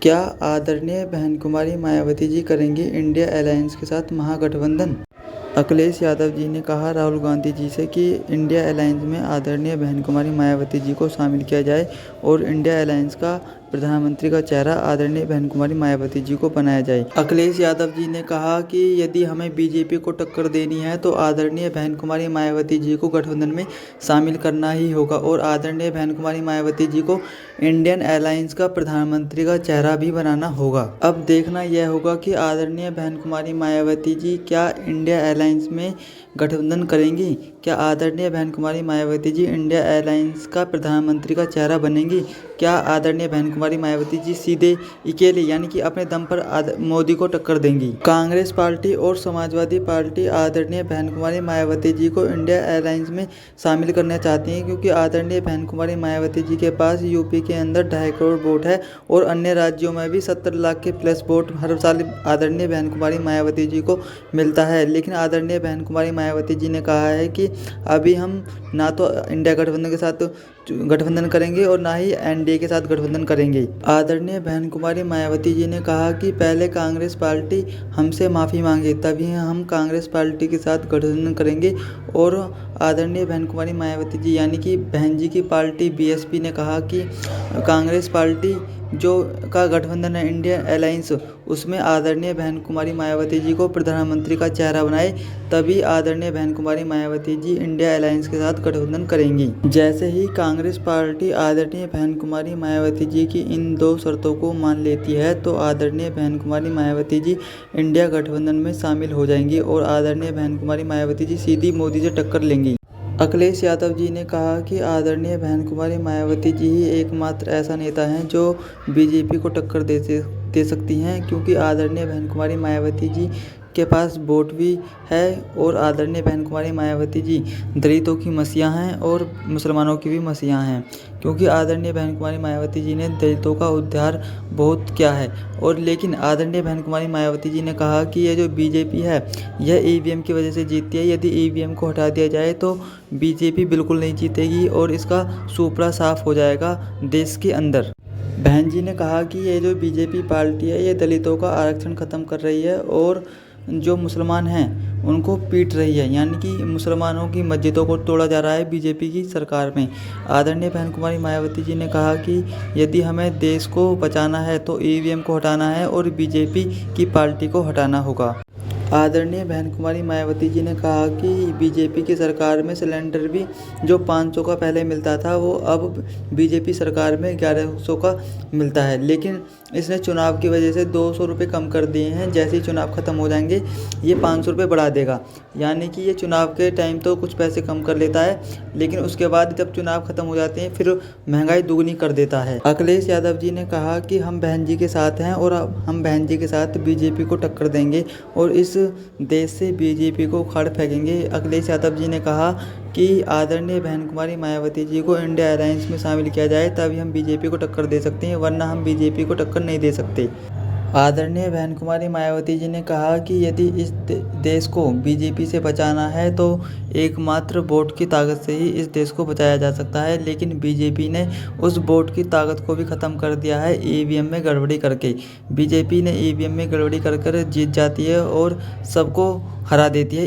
क्या आदरणीय बहन कुमारी मायावती जी करेंगी इंडिया अलायंस के साथ महागठबंधन? अखिलेश यादव जी ने कहा राहुल गांधी जी से कि इंडिया अलायंस में आदरणीय बहन कुमारी मायावती जी को शामिल किया जाए और इंडिया अलायंस का प्रधानमंत्री का चेहरा आदरणीय बहन कुमारी मायावती जी को बनाया जाए। अखिलेश यादव जी ने कहा कि यदि हमें बीजेपी को टक्कर देनी है तो आदरणीय बहन कुमारी मायावती जी को गठबंधन में शामिल करना ही होगा और आदरणीय बहन कुमारी मायावती जी को इंडियन अलायंस का प्रधानमंत्री का चेहरा भी बनाना होगा। अब देखना यह होगा कि आदरणीय बहन कुमारी मायावती जी क्या इंडिया अलायंस में गठबंधन करेंगी। क्या आदरणीय बहन कुमारी मायावती जी इंडिया अलायंस का प्रधानमंत्री का चेहरा बनेंगी। क्या आदरणीय बहन कुमारी मायावती जी सीधे अकेले यानी कि अपने दम पर मोदी को टक्कर देंगी। कांग्रेस पार्टी और समाजवादी पार्टी आदरणीय बहन कुमारी मायावती जी को इंडिया अलायंस में शामिल करना चाहती हैं क्योंकि आदरणीय बहन कुमारी मायावती जी के पास यूपी के अंदर 2.5 करोड़ वोट है और अन्य राज्यों में भी 70 लाख के प्लस वोट हर साल आदरणीय बहन कुमारी मायावती जी को मिलता है। लेकिन आदरणीय बहन कुमारी मायावती जी ने कहा है कि अभी हम ना तो इंडिया गठबंधन के साथ गठबंधन करेंगे और ना ही एनडीए के साथ गठबंधन करेंगे। आदरणीय बहन कुमारी मायावती जी ने कहा कि पहले कांग्रेस पार्टी हमसे माफ़ी मांगे तभी हम कांग्रेस पार्टी के साथ गठबंधन करेंगे। और आदरणीय बहन कुमारी मायावती जी यानी कि बहन जी की पार्टी बीएसपी ने कहा कि कांग्रेस पार्टी जो का गठबंधन है इंडिया अलायंस उसमें आदरणीय बहन कुमारी मायावती जी को प्रधानमंत्री का चेहरा बनाए तभी आदरणीय बहन कुमारी मायावती जी इंडिया अलायंस के साथ गठबंधन करेंगी। जैसे ही कांग्रेस पार्टी आदरणीय बहन कुमारी मायावती जी की इन 2 शर्तों को मान लेती है तो आदरणीय बहन कुमारी मायावती जी इंडिया गठबंधन में शामिल हो जाएंगी और आदरणीय बहन कुमारी मायावती जी सीधी मोदी से टक्कर लेंगी। अखिलेश यादव जी ने कहा कि आदरणीय बहन कुमारी मायावती जी ही एकमात्र ऐसा नेता हैं जो बीजेपी को टक्कर दे सकती हैं क्योंकि आदरणीय बहन कुमारी मायावती जी के पास वोट भी है और आदरणीय बहन कुमारी मायावती जी दलितों की मसीहा हैं और मुसलमानों की भी मसीहा हैं क्योंकि आदरणीय बहन कुमारी मायावती जी ने दलितों का उद्धार बहुत किया है। और लेकिन आदरणीय बहन कुमारी मायावती जी ने कहा कि ये जो बीजेपी है यह ईवीएम की वजह से जीतती है। यदि ईवीएम को हटा दिया जाए तो बीजेपी बिल्कुल नहीं जीतेगी और इसका सुपड़ा साफ हो जाएगा देश के अंदर। बहन जी ने कहा कि ये जो बीजेपी पार्टी है ये दलितों का आरक्षण ख़त्म कर रही है और जो मुसलमान हैं उनको पीट रही है यानी कि मुसलमानों की मस्जिदों को तोड़ा जा रहा है बीजेपी की सरकार में। आदरणीय बहन कुमारी मायावती जी ने कहा कि यदि हमें देश को बचाना है तो ईवीएम को हटाना है और बीजेपी की पार्टी को हटाना होगा। आदरणीय बहन कुमारी मायावती जी ने कहा कि बीजेपी की सरकार में सिलेंडर भी जो 500 का पहले मिलता था वो अब बीजेपी सरकार में 1100 का मिलता है। लेकिन इसने चुनाव की वजह से 200 रुपये कम कर दिए हैं। जैसे ही चुनाव ख़त्म हो जाएंगे ये 500 रुपये बढ़ा देगा यानी कि ये चुनाव के टाइम तो कुछ पैसे कम कर लेता है लेकिन उसके बाद जब चुनाव ख़त्म हो जाते हैं फिर महंगाई दुगनी कर देता है। अखिलेश यादव जी ने कहा कि हम बहन जी के साथ हैं और हम बहन जी के साथ बीजेपी को टक्कर देंगे और इस देश से बीजेपी को उखाड़ फेंकेंगे। अखिलेश यादव जी ने कहा कि आदरणीय बहन कुमारी मायावती जी को इंडिया अलायंस में शामिल किया जाए तभी हम बीजेपी को टक्कर दे सकते हैं वरना हम बीजेपी को टक्कर नहीं दे सकते। आदरणीय बहन कुमारी मायावती जी ने कहा कि यदि इस देश को बीजेपी से बचाना है तो एकमात्र वोट की ताकत से ही इस देश को बचाया जा सकता है। लेकिन बीजेपी ने उस वोट की ताकत को भी ख़त्म कर दिया है ईवीएम में गड़बड़ी करके। बीजेपी ने ईवीएम में गड़बड़ी कर जीत जाती है और सबको हरा देती है।